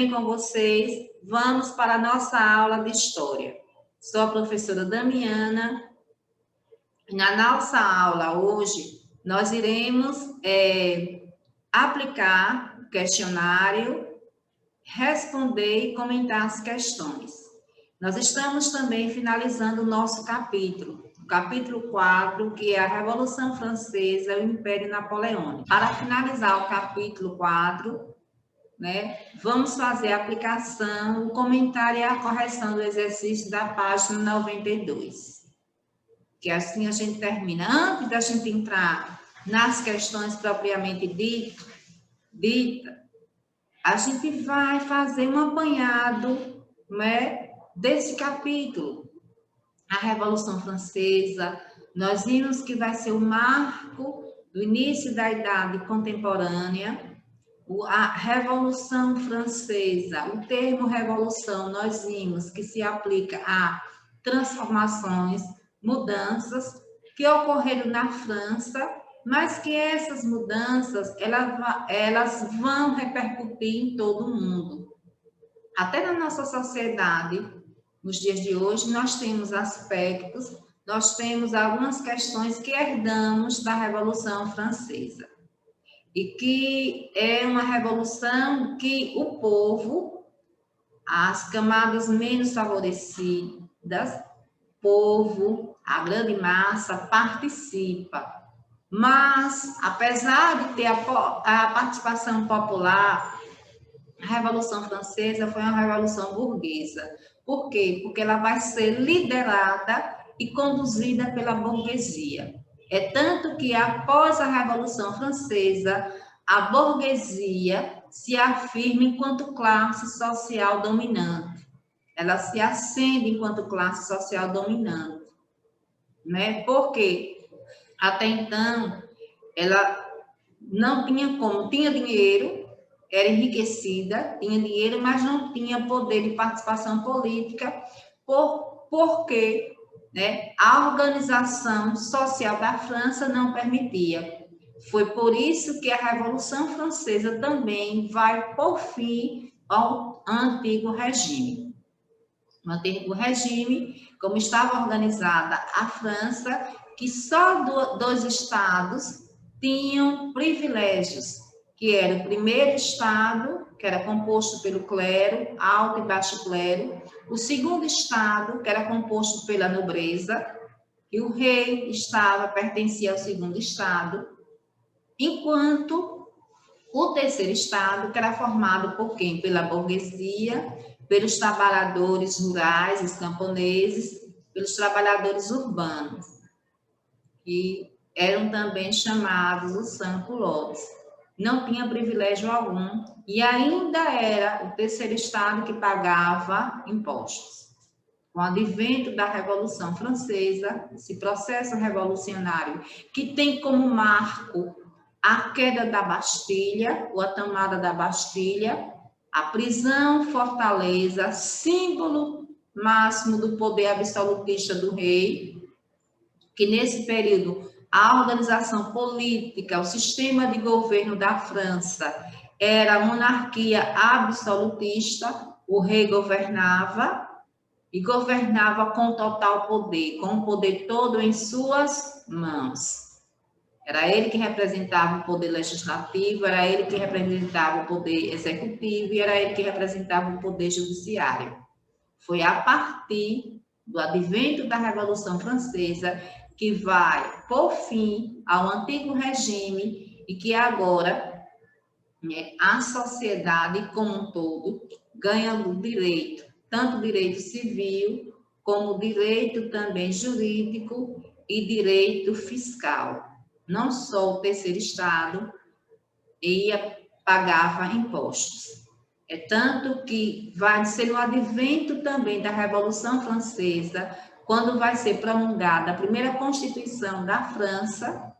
bem com vocês? Vamos para a nossa aula de História. Sou a professora Damiana. Na nossa aula hoje, nós iremos aplicar o questionário, responder e comentar as questões. Nós estamos também finalizando o nosso capítulo, o capítulo 4, que é a Revolução Francesa e o Império Napoleônico. Para finalizar o capítulo 4, vamos fazer a aplicação, o comentário e a correção do exercício da página 92. Que assim a gente termina. Antes da gente entrar nas questões propriamente dita, a gente vai fazer um apanhado, desse capítulo. A Revolução Francesa, nós vimos que vai ser o marco do início da Idade Contemporânea. A Revolução Francesa, o termo revolução, nós vimos que se aplica a transformações, mudanças que ocorreram na França, mas que essas mudanças, elas vão repercutir em todo o mundo. Até na nossa sociedade, nos dias de hoje, nós temos aspectos, nós temos algumas questões que herdamos da Revolução Francesa. E que é uma revolução que o povo, as camadas menos favorecidas, povo, a grande massa, participa. Mas, apesar de ter a participação popular, a Revolução Francesa foi uma revolução burguesa. Por quê? Porque ela vai ser liderada e conduzida pela burguesia. É tanto que, após a Revolução Francesa, a burguesia se afirma enquanto classe social dominante. Ela se acende enquanto classe social dominante. Por quê? Até então, ela não tinha como, tinha dinheiro, era enriquecida, tinha dinheiro, mas não tinha poder de participação política, porque a organização social da França não permitia. Foi por isso que a Revolução Francesa também vai por fim ao antigo regime. No antigo regime, como estava organizada a França, que só dois estados tinham privilégios, que era o primeiro estado, que era composto pelo clero, alto e baixo clero, o segundo estado, que era composto pela nobreza, e o rei pertencia ao segundo estado, enquanto o terceiro estado, que era formado por quem? Pela burguesia, pelos trabalhadores rurais, os camponeses, pelos trabalhadores urbanos, que eram também chamados os sans-culottes. Não tinha privilégio algum e ainda era o terceiro estado que pagava impostos. Com o advento da Revolução Francesa, esse processo revolucionário que tem como marco a queda da Bastilha, ou a tomada da Bastilha, a prisão fortaleza, símbolo máximo do poder absolutista do rei, que nesse período a organização política, o sistema de governo da França era a monarquia absolutista, o rei governava e governava com total poder, com o poder todo em suas mãos. Era ele que representava o poder legislativo, era ele que representava o poder executivo e era ele que representava o poder judiciário. Foi a partir do advento da Revolução Francesa que vai por fim ao antigo regime e que agora a sociedade como um todo ganha o direito, tanto o direito civil como o direito também jurídico e direito fiscal. Não só o terceiro estado pagava impostos. É tanto que vai ser o advento também da Revolução Francesa, quando vai ser promulgada a primeira Constituição da França,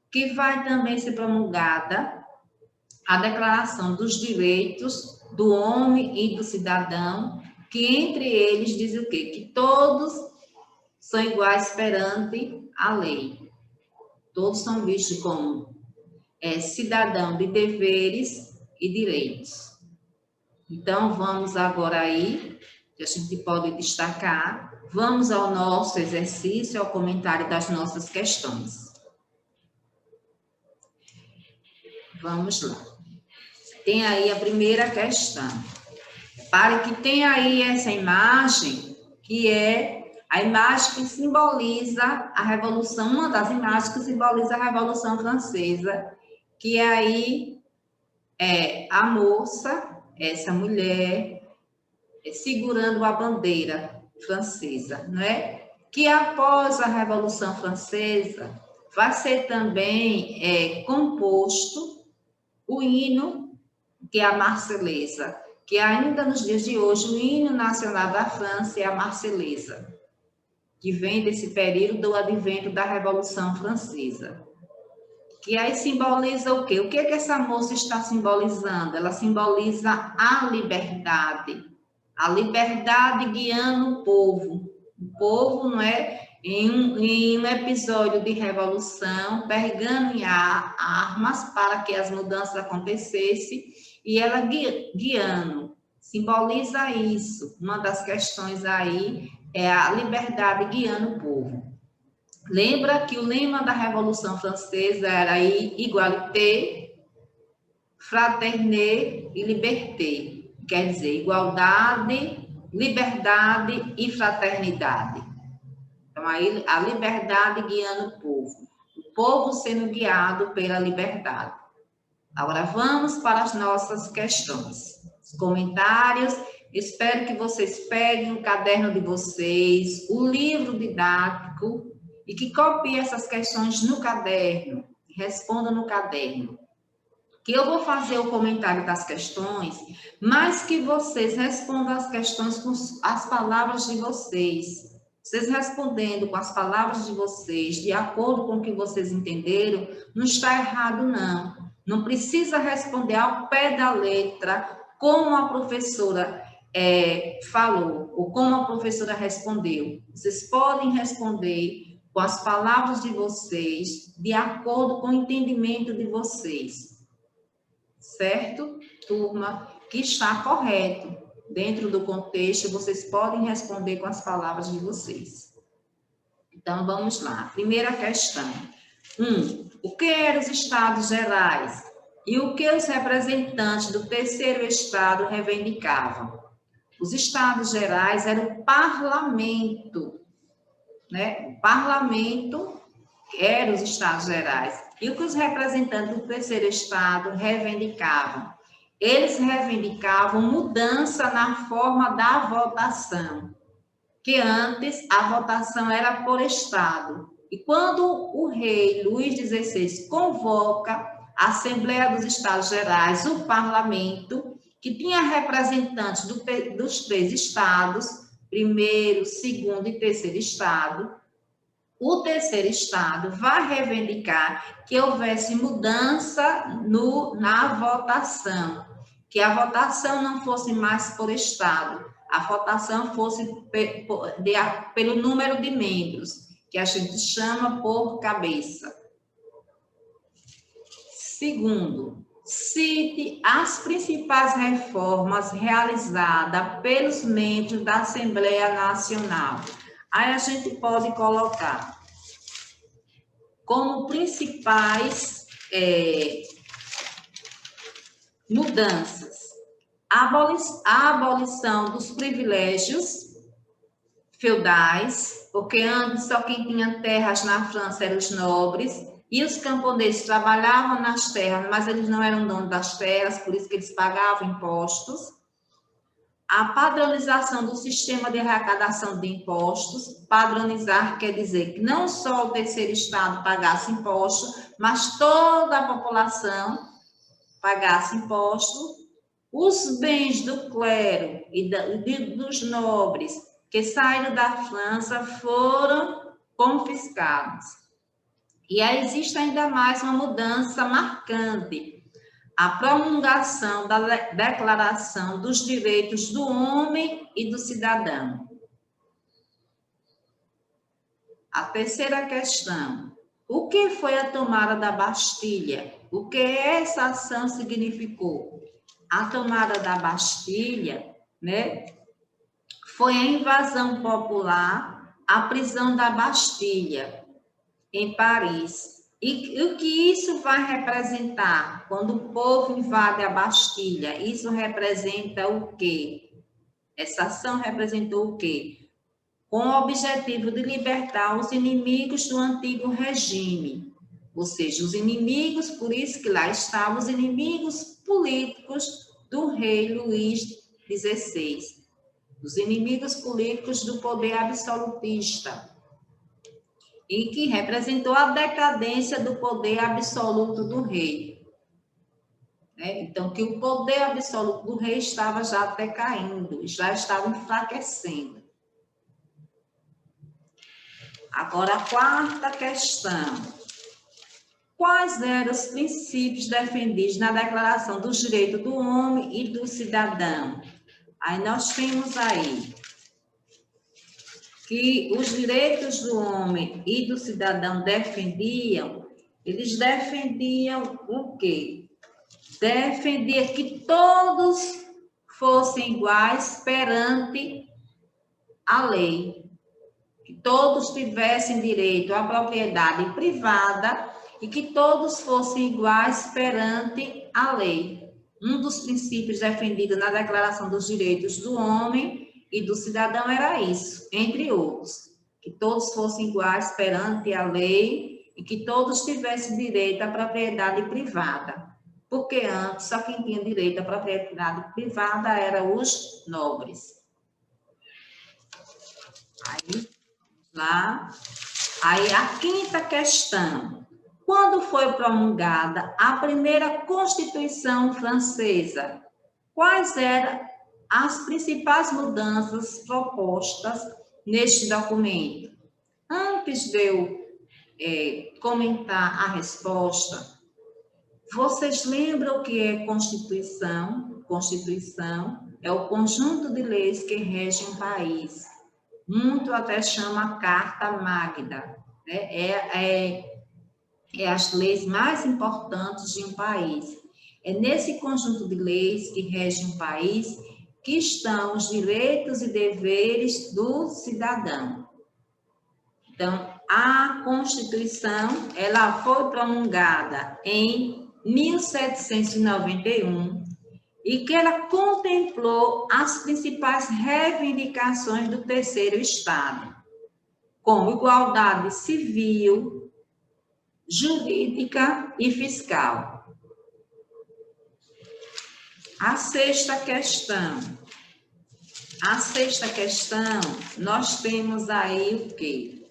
que vai também ser promulgada a Declaração dos Direitos do Homem e do Cidadão, que entre eles diz o quê? Que todos são iguais perante a lei. Todos são vistos como cidadão de deveres e direitos. Então, vamos agora aí, que a gente pode destacar, vamos ao nosso exercício, ao comentário das nossas questões. Vamos lá. Tem aí a primeira questão. Repare que tem aí essa imagem, que é a imagem que simboliza a Revolução, uma das imagens que simboliza a Revolução Francesa, que aí é a moça, essa mulher, segurando a bandeira francesa, não é? Que após a Revolução Francesa vai ser também composto o hino, que é a Marselhesa, que ainda nos dias de hoje o hino nacional da França é a Marselhesa, que vem desse período do advento da Revolução Francesa. Que aí simboliza o quê? O que é que essa moça está simbolizando? Ela simboliza a liberdade guiando o povo, não é? Em um episódio de revolução, pegando em armas para que as mudanças acontecessem, e ela guiando, simboliza isso. Uma das questões aí é a liberdade guiando o povo. Lembra que o lema da Revolução Francesa era aí igualité, fraternité e liberté. Quer dizer, igualdade, liberdade e fraternidade. Então, aí a liberdade guiando o povo sendo guiado pela liberdade. Agora, vamos para as nossas questões. Os comentários, espero que vocês peguem o caderno de vocês, o livro didático, e que copiem essas questões no caderno, respondam no caderno. Que eu vou fazer o comentário das questões, mas que vocês respondam as questões com as palavras de vocês. Vocês respondendo com as palavras de vocês, de acordo com o que vocês entenderam, não está errado, não. Não precisa responder ao pé da letra, como a professora falou, ou como a professora respondeu. Vocês podem responder com as palavras de vocês, de acordo com o entendimento de vocês. Certo, turma? Que está correto. Dentro do contexto, vocês podem responder com as palavras de vocês. Então, vamos lá. Primeira questão. 1. O que eram os Estados Gerais? E o que os representantes do terceiro Estado reivindicavam? Os Estados Gerais eram o parlamento, né? O parlamento era os Estados Gerais. E o que os representantes do terceiro Estado reivindicavam? Eles reivindicavam mudança na forma da votação, que antes a votação era por Estado. E quando o rei Luís XVI convoca a Assembleia dos Estados Gerais, o parlamento, que tinha representantes dos três estados, primeiro, segundo e terceiro estado, o terceiro estado vai reivindicar que houvesse mudança na votação, que a votação não fosse mais por estado, a votação fosse pelo número de membros, que a gente chama por cabeça. Segundo, cite as principais reformas realizadas pelos membros da Assembleia Nacional. Aí a gente pode colocar como principais mudanças a abolição dos privilégios feudais, porque antes só quem tinha terras na França eram os nobres, e os camponeses trabalhavam nas terras, mas eles não eram donos das terras, por isso que eles pagavam impostos. A padronização do sistema de arrecadação de impostos. Padronizar quer dizer que não só o terceiro estado pagasse imposto, mas toda a população pagasse imposto. Os bens do clero e dos nobres que saíram da França foram confiscados. E aí existe ainda mais uma mudança marcante. A promulgação da Declaração dos Direitos do Homem e do Cidadão. A terceira questão. O que foi a tomada da Bastilha? O que essa ação significou? a tomada da Bastilha, né, foi a invasão popular, a prisão da Bastilha, em Paris. E o que isso vai representar quando o povo invade a Bastilha? Isso representa o quê? Essa ação representou o quê? Com o objetivo de libertar os inimigos do antigo regime. Ou seja, os inimigos, por isso que lá estavam os inimigos políticos do rei Luís XVI. Os inimigos políticos do poder absolutista. E que representou a decadência do poder absoluto do rei. Então, que o poder absoluto do rei estava já decaindo, já estava enfraquecendo. Agora, a quarta questão. Quais eram os princípios defendidos na Declaração dos Direitos do Homem e do Cidadão? Aí nós temos aí que os direitos do homem e do cidadão eles defendiam o quê? Defendia que todos fossem iguais perante a lei, que todos tivessem direito à propriedade privada e que todos fossem iguais perante a lei. Um dos princípios defendidos na Declaração dos Direitos do Homem e do Cidadão era isso, entre outros, que todos fossem iguais perante a lei e que todos tivessem direito à propriedade privada. Porque antes, só quem tinha direito à propriedade privada eram os nobres. Aí a quinta questão. Quando foi promulgada a primeira Constituição Francesa? Quais eram as principais mudanças propostas neste documento? Antes de eu comentar a resposta, vocês lembram o que é Constituição? Constituição é o conjunto de leis que regem um país. Muito até chama Carta Magna, né? É as leis mais importantes de um país. É nesse conjunto de leis que rege um país que estão os direitos e deveres do cidadão. Então, a Constituição, ela foi promulgada em 1791 e que ela contemplou as principais reivindicações do terceiro Estado, como igualdade civil, jurídica e fiscal. A sexta questão. Nós temos aí o quê?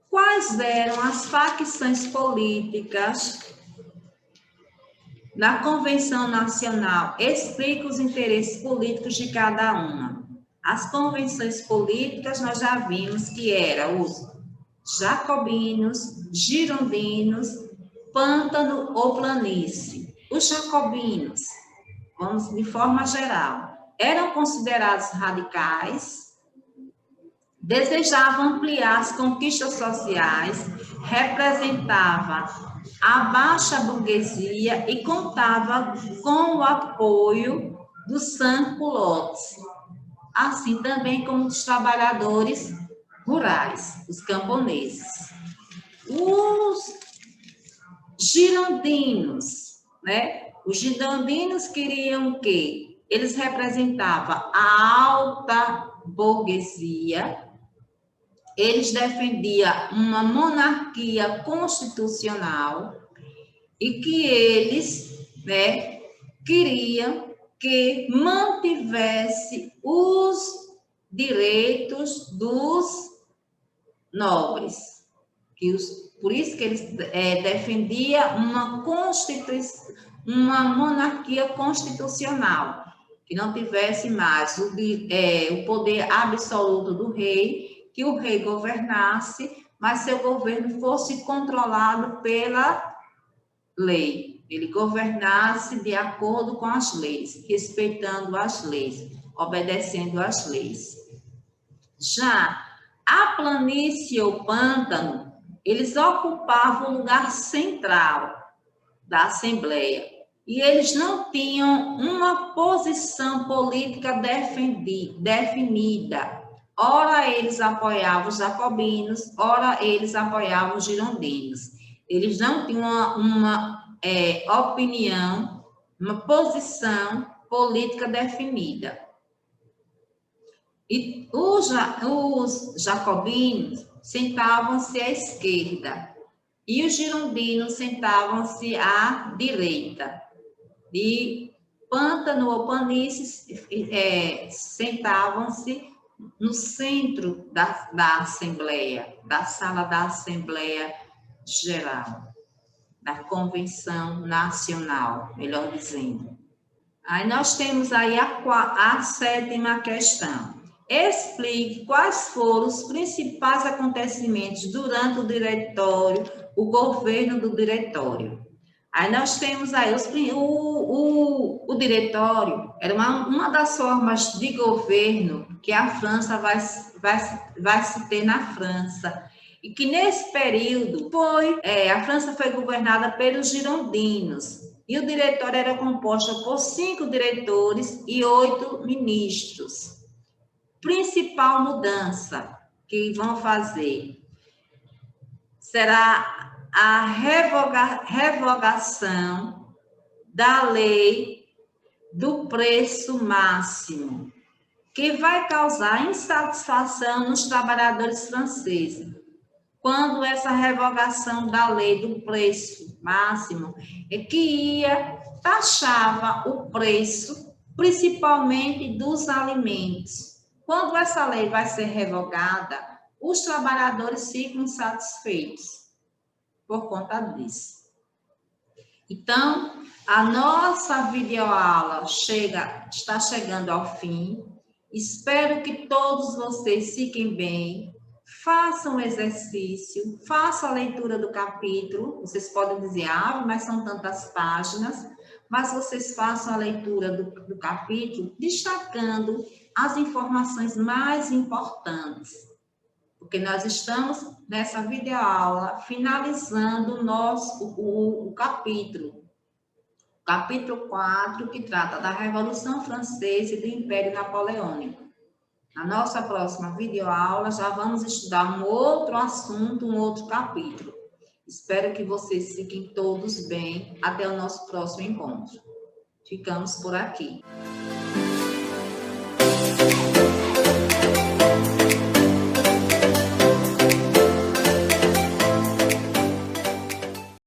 Quais eram as facções políticas na Convenção Nacional? Explica os interesses políticos de cada uma. As convenções políticas, nós já vimos que eram os jacobinos, girondinos, pântano ou planície. Os jacobinos, vamos de forma geral, eram considerados radicais, desejavam ampliar as conquistas sociais, representava a baixa burguesia e contava com o apoio dos sans-culottes, assim também como os trabalhadores rurais, os camponeses. Os girondinos, né? Os girondinos queriam o quê? Eles representavam a alta burguesia, eles defendiam uma monarquia constitucional e que eles, né, queriam que mantivesse os direitos dos nobres. Por isso que eles defendiam uma monarquia constitucional, que não tivesse mais o poder absoluto do rei, que o rei governasse, mas seu governo fosse controlado pela lei. Ele governasse de acordo com as leis, respeitando as leis, obedecendo às leis. Já a planície ou pântano eles ocupavam o lugar central da Assembleia e eles não tinham uma posição política definida. Ora eles apoiavam os jacobinos, ora eles apoiavam os girondinos. Eles não tinham uma opinião, uma posição política definida. E os jacobinos sentavam-se à esquerda e os girondinos sentavam-se à direita. E Pântano ou Planícies sentavam-se no centro da Assembleia, da sala da Assembleia Geral, da Convenção Nacional, melhor dizendo. Aí nós temos aí a sétima questão. Explique quais foram os principais acontecimentos durante o governo do diretório. Aí nós temos aí o diretório, era uma das formas de governo que a França vai se ter na França. E que nesse período a França foi governada pelos girondinos. E o diretório era composto por 5 diretores e 8 ministros. Principal mudança que vão fazer será a revogação da lei do preço máximo, que vai causar insatisfação nos trabalhadores franceses. Quando essa revogação da lei do preço máximo é que taxava o preço, principalmente dos alimentos. Quando essa lei vai ser revogada, os trabalhadores ficam insatisfeitos por conta disso. Então, a nossa videoaula está chegando ao fim. Espero que todos vocês fiquem bem. Façam o exercício, façam a leitura do capítulo. Vocês podem dizer, mas são tantas páginas. Mas vocês façam a leitura do capítulo, destacando as informações mais importantes. Porque nós estamos nessa videoaula finalizando o capítulo. Capítulo 4, que trata da Revolução Francesa e do Império Napoleônico. Na nossa próxima videoaula, já vamos estudar um outro assunto, um outro capítulo. Espero que vocês fiquem todos bem. Até o nosso próximo encontro. Ficamos por aqui.